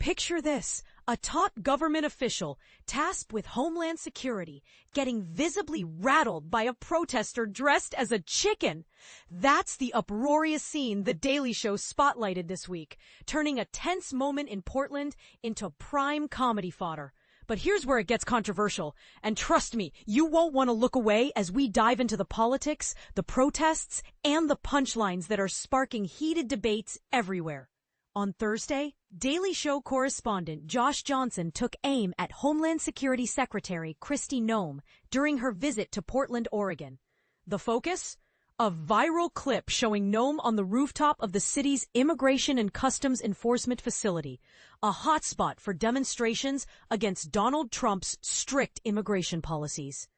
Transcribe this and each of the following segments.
Picture this, a top government official tasked with Homeland Security getting visibly rattled by a protester dressed as a chicken. That's the uproarious scene The Daily Show spotlighted this week, turning a tense moment in Portland into prime comedy fodder. But here's where it gets controversial, and trust me, you won't want to look away as we dive into the politics, the protests, and the punchlines that are sparking heated debates everywhere. On Thursday, Daily Show correspondent Josh Johnson took aim at Homeland Security Secretary Kristi Noem during her visit to Portland, Oregon. The focus? A viral clip showing Noem on the rooftop of the city's Immigration and Customs Enforcement facility, a hotspot for demonstrations against Donald Trump's strict immigration policies.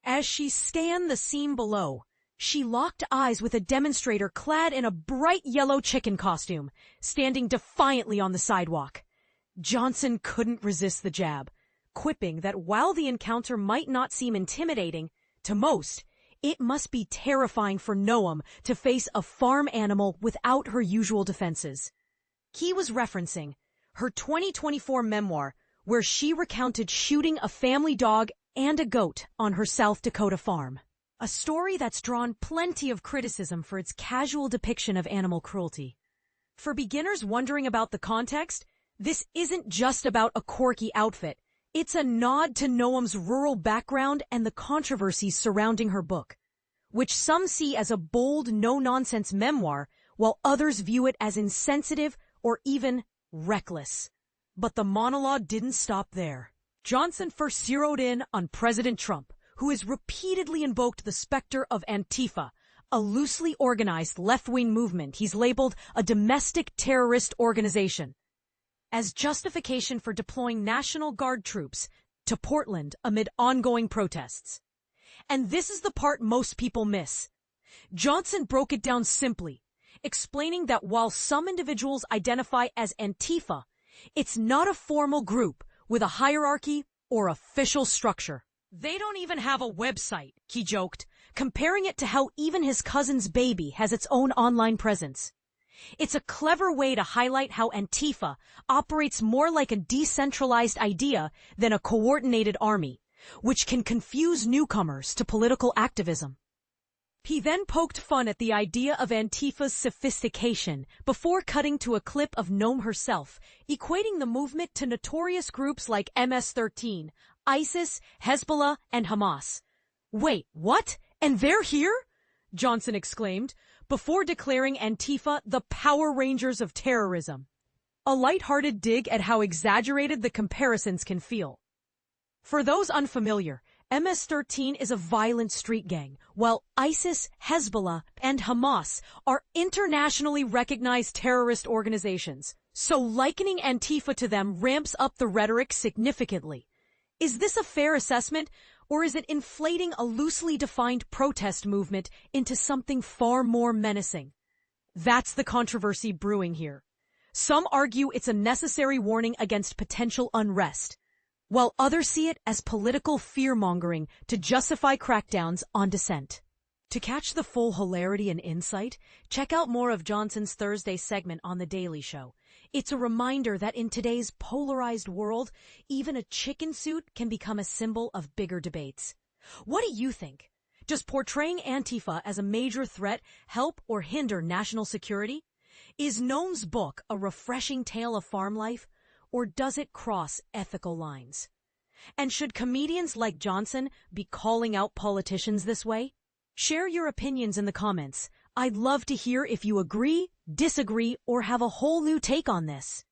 As she scanned the scene below, she locked eyes with a demonstrator clad in a bright yellow chicken costume, standing defiantly on the sidewalk. Johnson couldn't resist the jab, quipping that while the encounter might not seem intimidating, to most, it must be terrifying for Noem to face a farm animal without her usual defenses. He was referencing her 2024 memoir, where she recounted shooting a family dog and a goat on her South Dakota farm. A story that's drawn plenty of criticism for its casual depiction of animal cruelty. For beginners wondering about the context, this isn't just about a quirky outfit. It's a nod to Noem's rural background and the controversies surrounding her book, which some see as a bold, no-nonsense memoir, while others view it as insensitive or even reckless. But the monologue didn't stop there. Johnson first zeroed in on President Trump, who has repeatedly invoked the specter of Antifa, a loosely organized left-wing movement he's labeled a domestic terrorist organization, as justification for deploying National Guard troops to Portland amid ongoing protests. And this is the part most people miss. Johnson broke it down simply, explaining that while some individuals identify as Antifa, it's not a formal group with a hierarchy or official structure. They don't even have a website, he joked, comparing it to how even his cousin's baby has its own online presence. It's a clever way to highlight how Antifa operates more like a decentralized idea than a coordinated army, which can confuse newcomers to political activism. He then poked fun at the idea of Antifa's sophistication before cutting to a clip of Noem herself, equating the movement to notorious groups like MS-13, ISIS, Hezbollah, and Hamas. Wait, what? And they're here? Johnson exclaimed, before declaring Antifa the Power Rangers of terrorism. A lighthearted dig at how exaggerated the comparisons can feel. For those unfamiliar, MS-13 is a violent street gang, while ISIS, Hezbollah, and Hamas are internationally recognized terrorist organizations. So likening Antifa to them ramps up the rhetoric significantly. Is this a fair assessment, or is it inflating a loosely defined protest movement into something far more menacing? That's the controversy brewing here. Some argue it's a necessary warning against potential unrest, while others see it as political fear-mongering to justify crackdowns on dissent. To catch the full hilarity and insight, check out more of Johnson's Thursday segment on The Daily Show. It's a reminder that in today's polarized world, even a chicken suit can become a symbol of bigger debates. What do you think? Does portraying Antifa as a major threat help or hinder national security? Is Noem's book a refreshing tale of farm life, or does it cross ethical lines? And should comedians like Johnson be calling out politicians this way? Share your opinions in the comments. I'd love to hear if you agree, disagree, or have a whole new take on this.